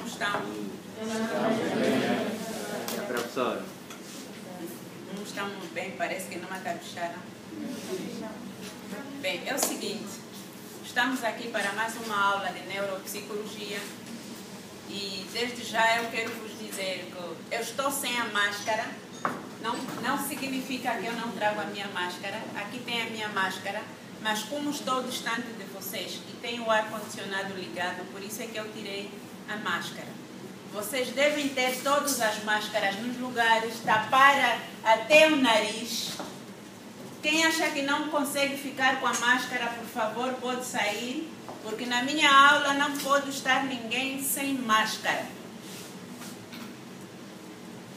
Como estão? Professora. Não estão muito bem, parece que não me capricharam. Bem, é o seguinte, estamos aqui para mais uma aula de neuropsicologia e desde já eu quero vos dizer que eu estou sem a máscara, não significa que eu não trago a minha máscara, aqui tem a minha máscara, mas como estou distante de vocês e tenho o ar-condicionado ligado, por isso é que eu tirei a máscara. Vocês devem ter todas as máscaras nos lugares, tapar até o nariz. Quem acha que não consegue ficar com a máscara, por favor, pode sair, porque na minha aula não pode estar ninguém sem máscara.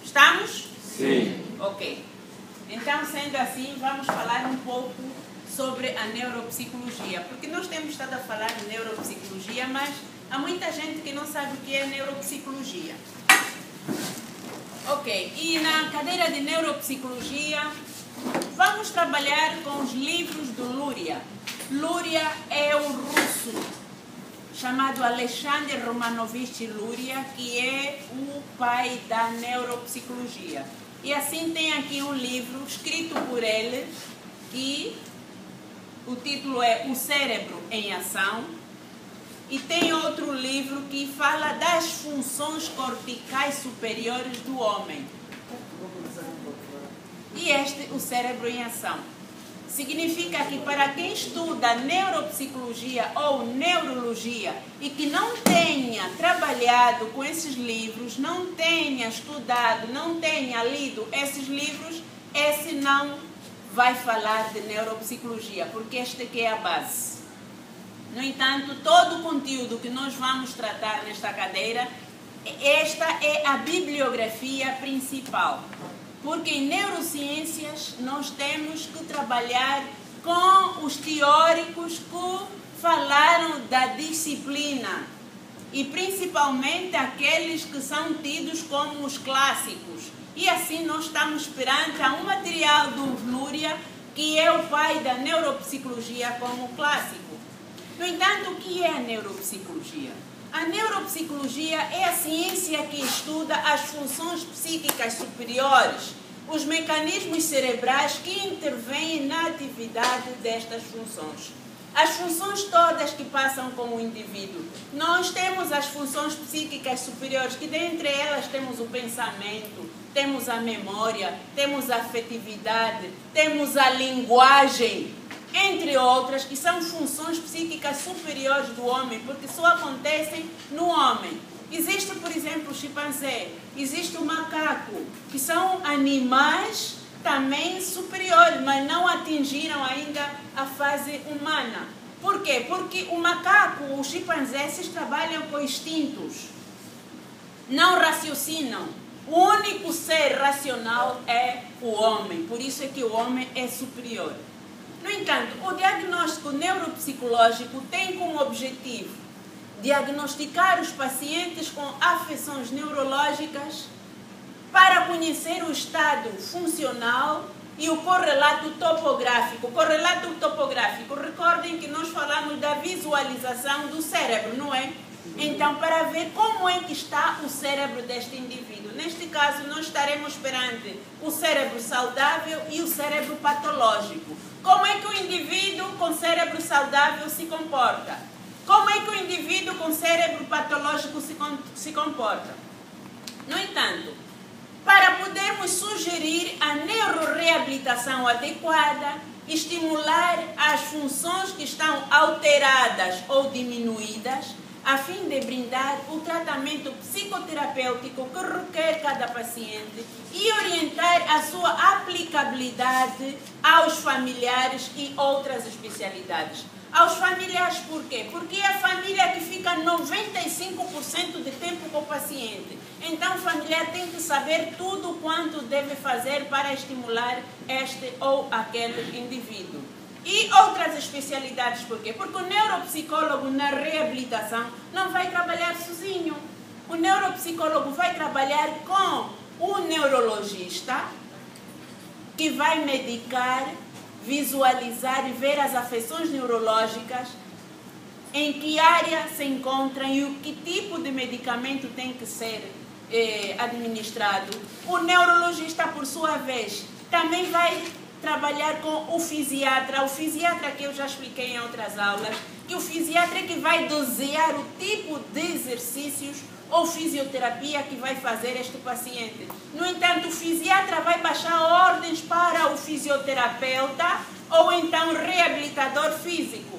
Estamos? Sim. Ok. Então, sendo assim, vamos falar um pouco sobre a neuropsicologia, porque nós temos estado a falar de neuropsicologia, mas há muita gente que não sabe o que é neuropsicologia. Ok, e na cadeira de neuropsicologia, vamos trabalhar com os livros do Luria. Luria é o russo, chamado Alexander Romanovich Luria, que é o pai da neuropsicologia. E assim tem aqui um livro escrito por ele, que o título é O Cérebro em Ação. E tem outro livro que fala das funções corticais superiores do homem. E este, O Cérebro em Ação. Significa que para quem estuda neuropsicologia ou neurologia e que não tenha trabalhado com esses livros, não tenha estudado, não tenha lido esses livros, esse não vai falar de neuropsicologia, porque este aqui é a base. No entanto, todo o conteúdo que nós vamos tratar nesta cadeira, esta é a bibliografia principal. Porque em neurociências nós temos que trabalhar com os teóricos que falaram da disciplina e principalmente aqueles que são tidos como os clássicos. E assim nós estamos perante a um material do Luria, que é o pai da neuropsicologia como clássico. No entanto, o que é a neuropsicologia? A neuropsicologia é a ciência que estuda as funções psíquicas superiores, os mecanismos cerebrais que intervêm na atividade destas funções. As funções todas que passam com o indivíduo. Nós temos as funções psíquicas superiores, que dentre elas temos o pensamento, temos a memória, temos a afetividade, temos a linguagem, entre outras, que são funções psíquicas superiores do homem, porque só acontecem no homem. Existe, por exemplo, o chimpanzé, existe o macaco, que são animais também superiores, mas não atingiram ainda a fase humana. Por quê? Porque o macaco, os chimpanzés trabalham com instintos, não raciocinam. O único ser racional é o homem, por isso é que o homem é superior. No entanto, o diagnóstico neuropsicológico tem como objetivo diagnosticar os pacientes com afecções neurológicas para conhecer o estado funcional e o correlato topográfico. O correlato topográfico, recordem que nós falamos da visualização do cérebro, não é? Então, para ver como é que está o cérebro deste indivíduo. Neste caso, nós estaremos perante o cérebro saudável e o cérebro patológico. Como é que o indivíduo com cérebro saudável se comporta? Como é que o indivíduo com cérebro patológico se comporta? No entanto, para podermos sugerir a neuroreabilitação adequada, estimular as funções que estão alteradas ou diminuídas, a fim de brindar o tratamento psicoterapêutico que requer cada paciente e orientar a sua aplicabilidade aos familiares e outras especialidades. Aos familiares por quê? Porque é a família que fica 95% de tempo com o paciente. Então o familiar tem que saber tudo quanto deve fazer para estimular este ou aquele indivíduo. E outras especialidades, por quê? Porque o neuropsicólogo na reabilitação não vai trabalhar sozinho. O neuropsicólogo vai trabalhar com o neurologista, que vai medicar, visualizar e ver as afecções neurológicas, em que área se encontram e o que tipo de medicamento tem que ser administrado. O neurologista, por sua vez, também vai trabalhar com o fisiatra que eu já expliquei em outras aulas, que o fisiatra é que vai dosear o tipo de exercícios ou fisioterapia que vai fazer este paciente. No entanto, o fisiatra vai baixar ordens para o fisioterapeuta ou então reabilitador físico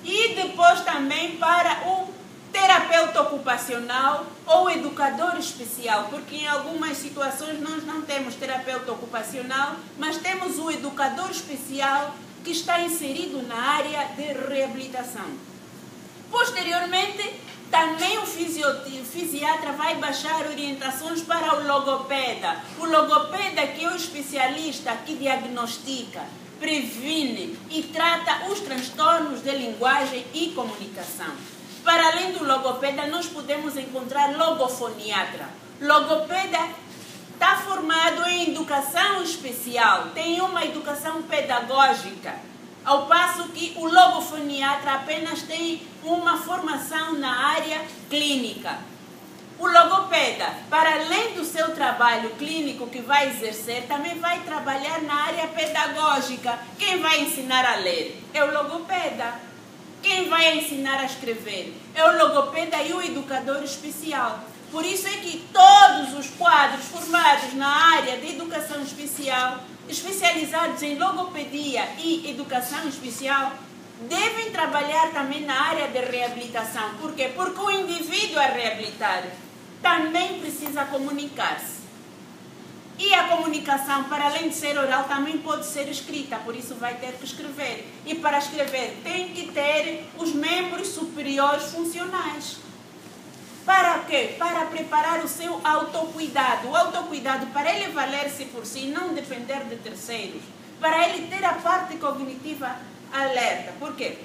e depois também para o terapeuta ocupacional ou educador especial, porque em algumas situações nós não temos terapeuta ocupacional, mas temos o educador especial que está inserido na área de reabilitação. Posteriormente, também o fisiatra vai baixar orientações para o logopeda. O logopeda, que é o especialista que diagnostica, previne e trata os transtornos de linguagem e comunicação. Para além do logopeda, nós podemos encontrar logofoniatra. Logopeda está formado em educação especial, tem uma educação pedagógica, ao passo que o logofoniatra apenas tem uma formação na área clínica. O logopeda, para além do seu trabalho clínico que vai exercer, também vai trabalhar na área pedagógica. Quem vai ensinar a ler é o logopeda. Quem vai ensinar a escrever é o logopeda e o educador especial. Por isso é que todos os quadros formados na área de educação especial, especializados em logopedia e educação especial, devem trabalhar também na área de reabilitação. Por quê? Porque o indivíduo a reabilitar também precisa comunicar-se. E a comunicação, para além de ser oral, também pode ser escrita, por isso vai ter que escrever. E para escrever tem que ter os membros superiores funcionais. Para quê? Para preparar o seu autocuidado. O autocuidado, para ele valer-se por si, não depender de terceiros. Para ele ter a parte cognitiva alerta. Por quê?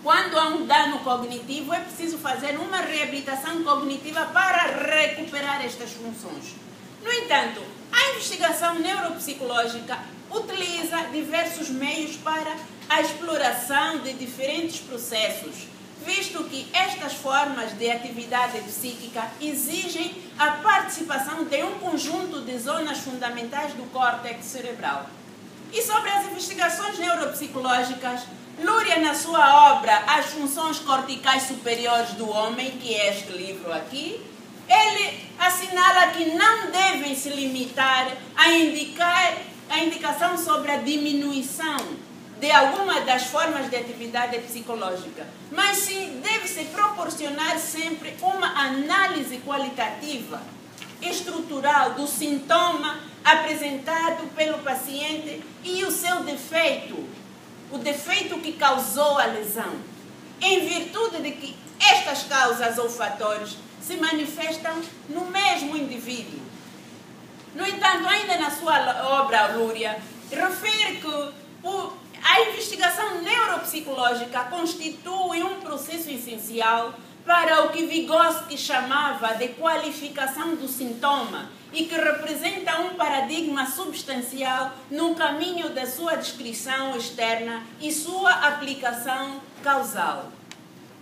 Quando há um dano cognitivo, é preciso fazer uma reabilitação cognitiva para recuperar estas funções. No entanto, a investigação neuropsicológica utiliza diversos meios para a exploração de diferentes processos, visto que estas formas de atividade psíquica exigem a participação de um conjunto de zonas fundamentais do córtex cerebral. E sobre as investigações neuropsicológicas, Luria, na sua obra As Funções Corticais Superiores do Homem, que é este livro aqui, ele assinala que não devem se limitar a indicação sobre a diminuição de alguma das formas de atividade psicológica, mas sim deve-se proporcionar sempre uma análise qualitativa, estrutural do sintoma apresentado pelo paciente e o seu defeito, o defeito que causou a lesão, em virtude de que estas causas ou fatores se manifestam no mesmo indivíduo. No entanto, ainda na sua obra, Luria refere que a investigação neuropsicológica constitui um processo essencial para o que Vygotsky chamava de qualificação do sintoma e que representa um paradigma substancial no caminho da sua descrição externa e sua aplicação causal.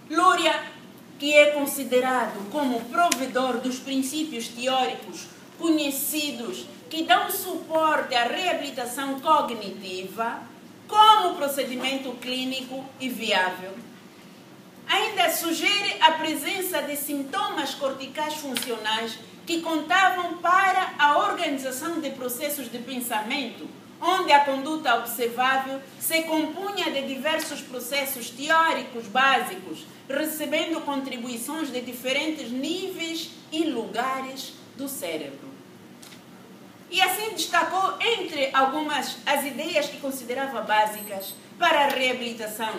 Luria, que é considerado como provedor dos princípios teóricos conhecidos que dão suporte à reabilitação cognitiva como procedimento clínico e viável, ainda sugere a presença de sintomas corticais funcionais que contavam para a organização de processos de pensamento, onde a conduta observável se compunha de diversos processos teóricos básicos, recebendo contribuições de diferentes níveis e lugares do cérebro. E assim destacou entre algumas as ideias que considerava básicas para a reabilitação,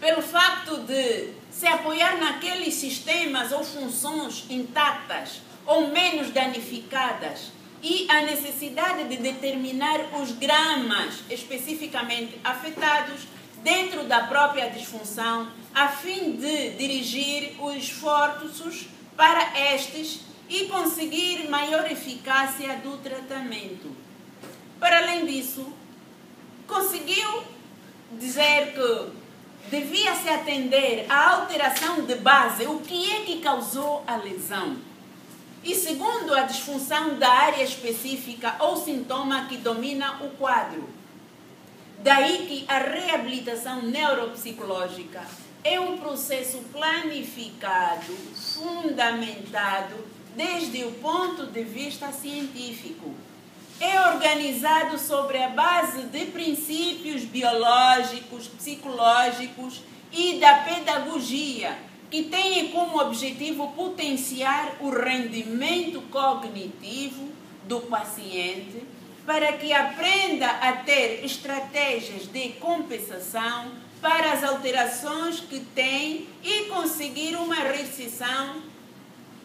pelo facto de se apoiar naqueles sistemas ou funções intactas ou menos danificadas e a necessidade de determinar os gramas especificamente afetados dentro da própria disfunção, a fim de dirigir os esforços para estes e conseguir maior eficácia do tratamento. Para além disso, conseguiu dizer que devia-se atender à alteração de base, o que é que causou a lesão. E segundo, a disfunção da área específica ou sintoma que domina o quadro. Daí que a reabilitação neuropsicológica é um processo planificado, fundamentado desde o ponto de vista científico. É organizado sobre a base de princípios biológicos, psicológicos e da pedagogia, que têm como objetivo potenciar o rendimento cognitivo do paciente para que aprenda a ter estratégias de compensação para as alterações que tem e conseguir uma restrição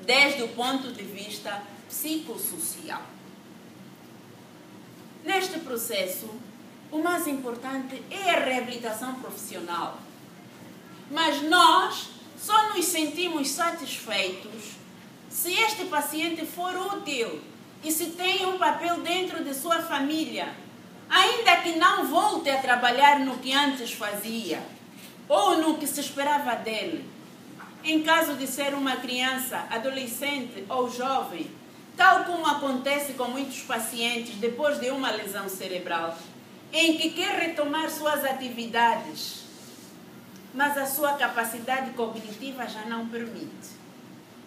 desde o ponto de vista psicossocial. Neste processo, o mais importante é a reabilitação profissional. Mas nós só nos sentimos satisfeitos se este paciente for útil e se tem um papel dentro de sua família, ainda que não volte a trabalhar no que antes fazia ou no que se esperava dele. Em caso de ser uma criança, adolescente ou jovem, tal como acontece com muitos pacientes depois de uma lesão cerebral, em que quer retomar suas atividades, mas a sua capacidade cognitiva já não permite.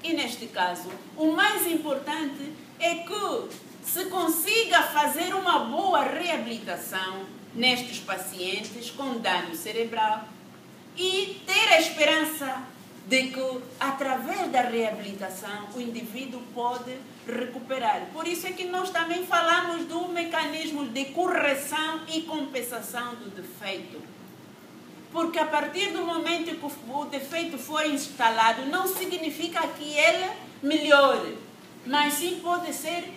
E neste caso, o mais importante é que se consiga fazer uma boa reabilitação nestes pacientes com dano cerebral e ter a esperança de que, através da reabilitação, o indivíduo pode recuperar. Por isso é que nós também falamos do mecanismo de correção e compensação do defeito. Porque a partir do momento que o defeito foi instalado, não significa que ele melhore, mas sim pode ser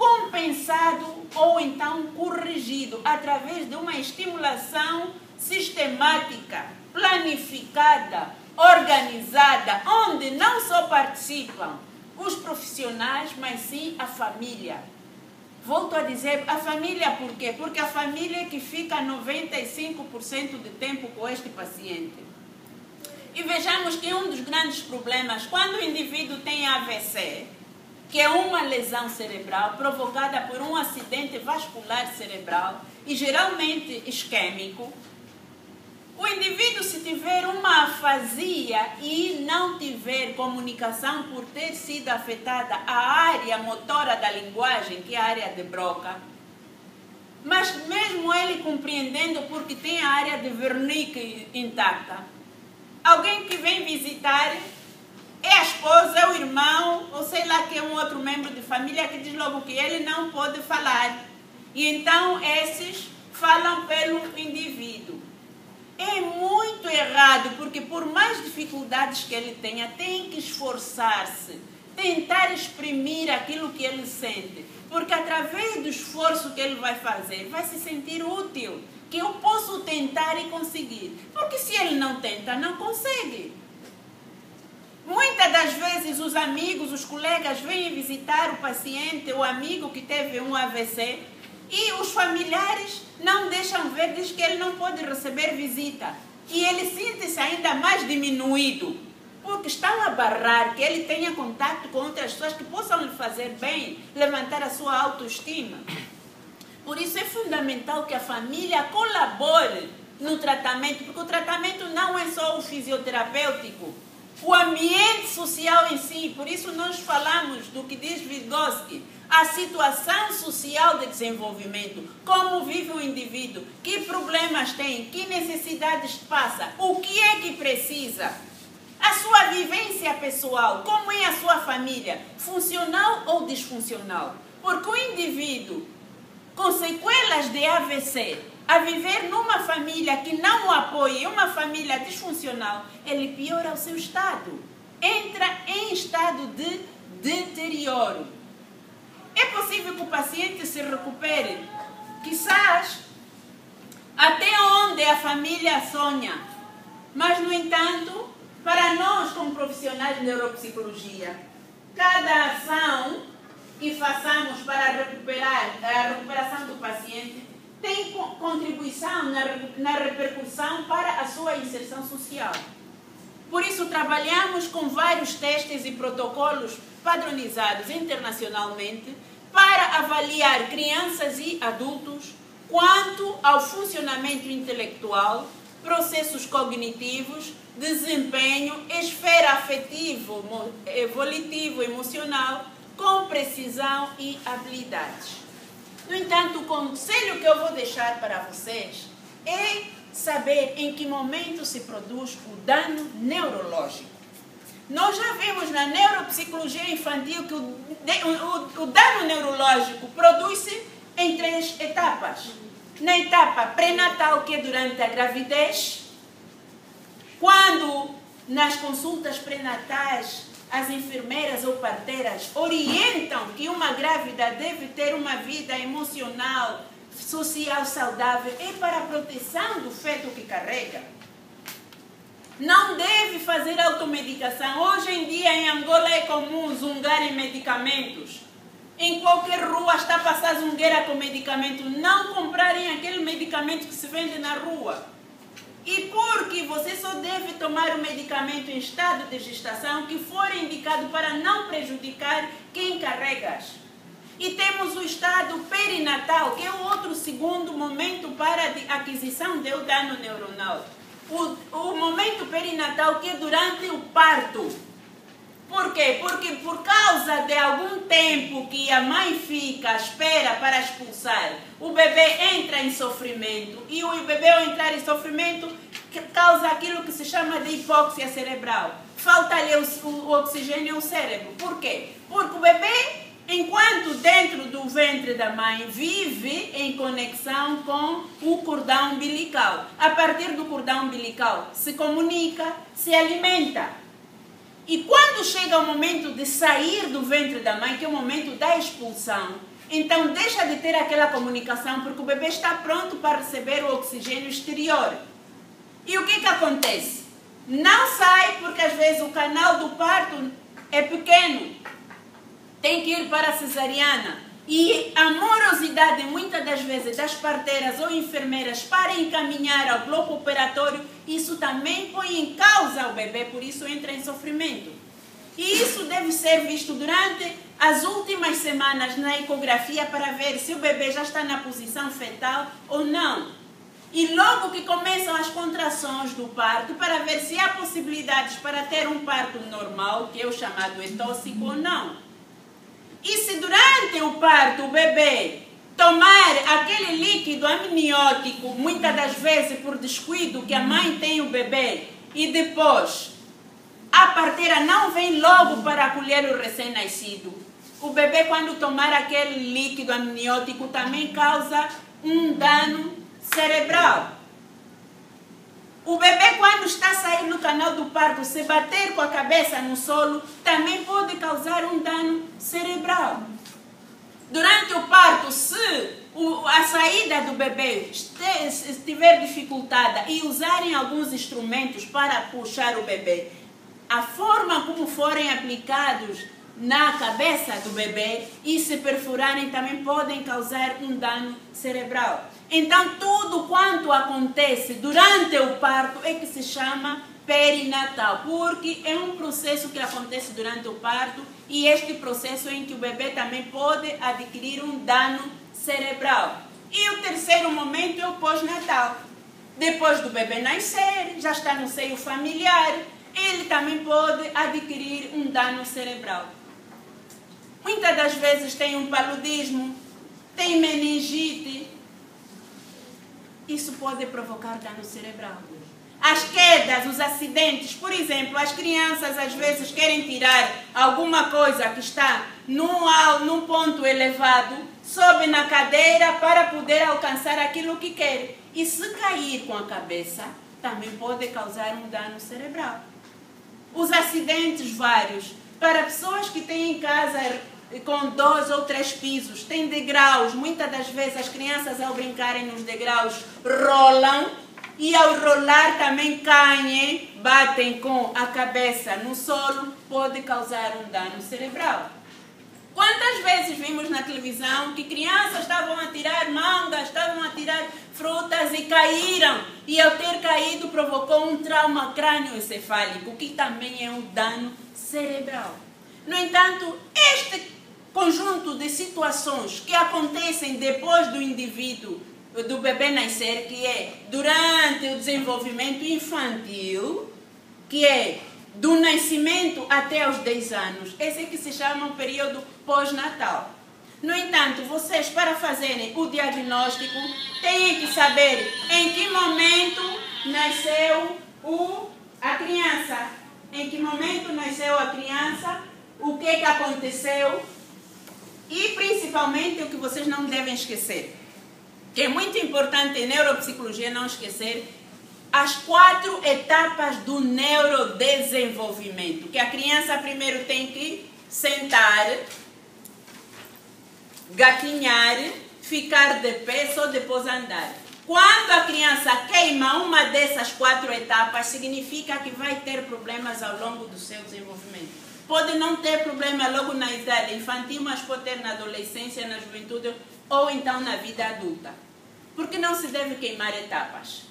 compensado ou então corrigido através de uma estimulação sistemática, planificada, organizada, onde não só participam os profissionais, mas sim a família. Volto a dizer, a família por quê? Porque a família é que fica 95% de tempo com este paciente. E vejamos que um dos grandes problemas, quando o indivíduo tem AVC, que é uma lesão cerebral provocada por um acidente vascular cerebral e geralmente isquêmico, o indivíduo, se tiver uma afasia e não tiver comunicação por ter sido afetada a área motora da linguagem, que é a área de Broca, mas mesmo ele compreendendo porque tem a área de Wernicke intacta, alguém que vem visitar é a esposa, é o irmão, ou sei lá que é um outro membro de família que diz logo que ele não pode falar. E então esses falam pelo indivíduo. É muito errado, porque por mais dificuldades que ele tenha, tem que esforçar-se, tentar exprimir aquilo que ele sente. Porque através do esforço que ele vai fazer, vai se sentir útil, que eu posso tentar e conseguir. Porque se ele não tenta, não consegue. Muitas das vezes os amigos, os colegas vêm visitar o paciente, o amigo que teve um AVC, e os familiares não deixam ver, diz que ele não pode receber visita. E ele sente-se ainda mais diminuído, porque estão a barrar que ele tenha contato com outras pessoas que possam lhe fazer bem, levantar a sua autoestima. Por isso é fundamental que a família colabore no tratamento, porque o tratamento não é só o fisioterapêutico, o ambiente social em si. Por isso nós falamos do que diz Vygotsky, a situação social de desenvolvimento, como vive o indivíduo, que problemas tem, que necessidades passa, o que é que precisa, a sua vivência pessoal, como é a sua família, funcional ou disfuncional. Porque o indivíduo com sequelas de AVC, a viver numa família que não o apoia, uma família disfuncional, ele piora o seu estado, entra em estado de deterioro. É possível que o paciente se recupere, quizás até onde a família sonha, mas, no entanto, para nós como profissionais de neuropsicologia, cada ação que façamos para recuperar a recuperação do paciente tem contribuição na repercussão para a sua inserção social. Por isso, trabalhamos com vários testes e protocolos padronizados internacionalmente para avaliar crianças e adultos quanto ao funcionamento intelectual, processos cognitivos, desempenho, esfera afetivo, volitivo, emocional, com precisão e habilidades. No entanto, o conselho que eu vou deixar para vocês é saber em que momento se produz o dano neurológico. Nós já vimos na neuropsicologia infantil que o dano neurológico produz-se em 3 etapas. Na etapa pré-natal, que é durante a gravidez, quando nas consultas pré-natais as enfermeiras ou parteiras orientam que uma grávida deve ter uma vida emocional, social saudável, é para a proteção do feto que carrega. Não deve fazer automedicação. Hoje em dia em Angola é comum zungarem medicamentos. Em qualquer rua está a passar zungueira com medicamento. Não comprarem aquele medicamento que se vende na rua. E porque você só deve tomar o medicamento em estado de gestação que for indicado para não prejudicar quem carrega. E temos o estado perinatal, que é o outro segundo momento para a aquisição do dano neuronal. O momento perinatal, que é durante o parto. Por quê? Porque por causa de algum tempo que a mãe fica à espera para expulsar, o bebê entra em sofrimento. E o bebê, ao entrar em sofrimento, causa aquilo que se chama de hipóxia cerebral. Falta-lhe o oxigênio ao cérebro. Por quê? Porque o bebê, enquanto dentro do ventre da mãe, vive em conexão com o cordão umbilical. A partir do cordão umbilical se comunica, se alimenta. E quando chega o momento de sair do ventre da mãe, que é o momento da expulsão, então deixa de ter aquela comunicação, porque o bebê está pronto para receber o oxigênio exterior. E o que acontece? Não sai, porque às vezes o canal do parto é pequeno. Tem que ir para a cesariana. E a morosidade, muitas das vezes, das parteiras ou enfermeiras para encaminhar ao bloco operatório, isso também põe em causa o bebê, por isso entra em sofrimento. E isso deve ser visto durante as últimas semanas na ecografia para ver se o bebê já está na posição fetal ou não. E logo que começam as contrações do parto, para ver se há possibilidades para ter um parto normal, que é o chamado etóxico ou não. E se durante o parto o bebê tomar aquele líquido amniótico, muitas das vezes por descuido que a mãe tem o bebê, e depois a parteira não vem logo para acolher o recém-nascido, o bebê, quando tomar aquele líquido amniótico, também causa um dano cerebral. O bebê, quando está a sair do canal do parto, se bater com a cabeça no solo, também pode causar um dano cerebral. Durante o parto, se a saída do bebê estiver dificultada e usarem alguns instrumentos para puxar o bebê, a forma como forem aplicados na cabeça do bebê e se perfurarem também podem causar um dano cerebral. Então, tudo quanto acontece durante o parto é que se chama perinatal, porque é um processo que acontece durante o parto e este processo em que o bebê também pode adquirir um dano cerebral. E o terceiro momento é o pós-natal. Depois do bebê nascer, já está no seio familiar, ele também pode adquirir um dano cerebral. Muitas das vezes tem um paludismo, tem meningite. Isso pode provocar dano cerebral. As quedas, os acidentes, por exemplo, as crianças às vezes querem tirar alguma coisa que está num ponto elevado, sobe na cadeira para poder alcançar aquilo que quer. E se cair com a cabeça, também pode causar um dano cerebral. Os acidentes vários, para pessoas que têm em casa com 2 ou 3 pisos, tem degraus, muitas das vezes as crianças ao brincarem nos degraus rolam e ao rolar também caem, batem com a cabeça no solo, pode causar um dano cerebral. Quantas vezes vimos na televisão que crianças estavam a tirar mangas, estavam a tirar frutas e caíram. E ao ter caído provocou um trauma crânioencefálico, que também é um dano cerebral. No entanto, este conjunto de situações que acontecem depois do indivíduo, do bebê nascer, que é durante o desenvolvimento infantil, que é do nascimento até os 10 anos, esse é que se chama um período pós-natal. No entanto, vocês, para fazerem o diagnóstico, têm que saber em que momento nasceu a criança, em que momento nasceu a criança, o que aconteceu e, principalmente, o que vocês não devem esquecer, que é muito importante em neuropsicologia não esquecer, as 4 etapas do neurodesenvolvimento, que a criança primeiro tem que sentar, gatinhar, ficar de pé, só depois andar. Quando a criança queima uma dessas 4 etapas, significa que vai ter problemas ao longo do seu desenvolvimento. Pode não ter problema logo na idade infantil, mas pode ter na adolescência, na juventude ou então na vida adulta. Porque não se deve queimar etapas.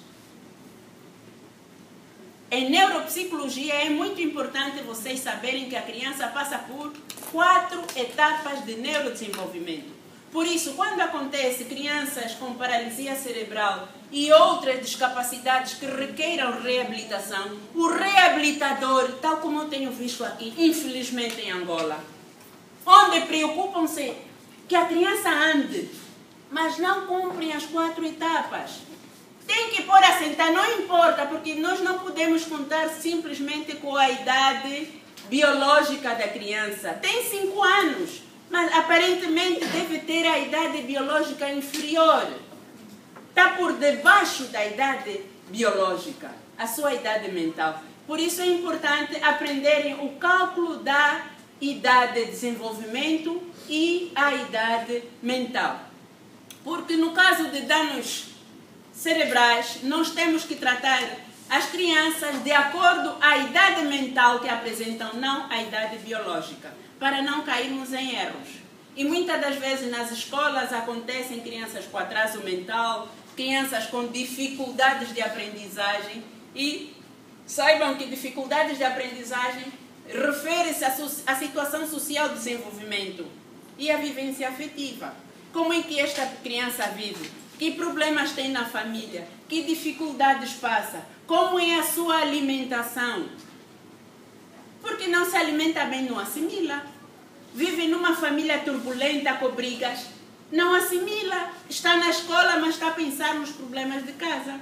Em neuropsicologia é muito importante vocês saberem que a criança passa por 4 etapas de neurodesenvolvimento. Por isso, quando acontece crianças com paralisia cerebral e outras discapacidades que requeiram reabilitação, o reabilitador, tal como eu tenho visto aqui, infelizmente em Angola, onde preocupam-se que a criança ande, mas não cumprem as 4 etapas. Tem que pôr a sentar, não importa, porque nós não podemos contar simplesmente com a idade biológica da criança. Tem 5 anos, mas aparentemente deve ter a idade biológica inferior. Está por debaixo da idade biológica, a sua idade mental. Por isso é importante aprenderem o cálculo da idade de desenvolvimento e a idade mental. Porque no caso de danos cerebrais, nós temos que tratar as crianças de acordo à idade mental que apresentam, não à idade biológica, para não cairmos em erros. E muitas das vezes nas escolas acontecem crianças com atraso mental, crianças com dificuldades de aprendizagem, e saibam que dificuldades de aprendizagem refere-se à situação social de desenvolvimento e à vivência afetiva. Como é que esta criança vive? Que problemas tem na família? Que dificuldades passa? Como é a sua alimentação? Porque não se alimenta bem, não assimila. Vive numa família turbulenta com brigas, não assimila. Está na escola, mas está a pensar nos problemas de casa.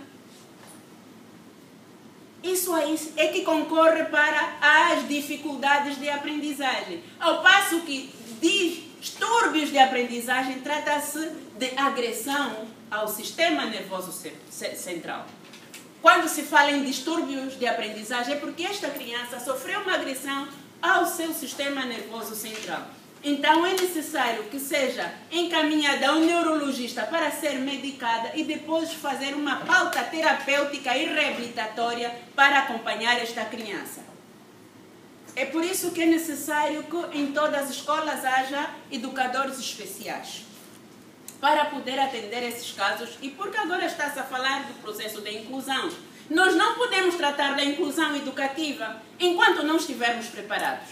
Isso aí é que concorre para as dificuldades de aprendizagem. Ao passo que distúrbios de aprendizagem trata-se de agressão ao sistema nervoso central. Quando se fala em distúrbios de aprendizagem, é porque esta criança sofreu uma agressão ao seu sistema nervoso central. Então é necessário que seja encaminhada a um neurologista para ser medicada e depois fazer uma pauta terapêutica e reabilitatória para acompanhar esta criança. É por isso que é necessário que em todas as escolas haja educadores especiais para poder atender esses casos, e porque agora está-se a falar do processo de inclusão. Nós não podemos tratar da inclusão educativa enquanto não estivermos preparados.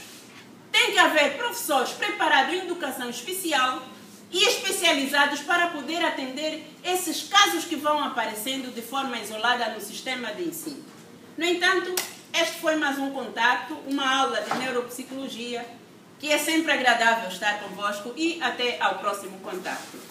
Tem que haver professores preparados em educação especial e especializados para poder atender esses casos que vão aparecendo de forma isolada no sistema de ensino. No entanto, este foi mais um contato, uma aula de neuropsicologia, que é sempre agradável estar convosco, e até ao próximo contato.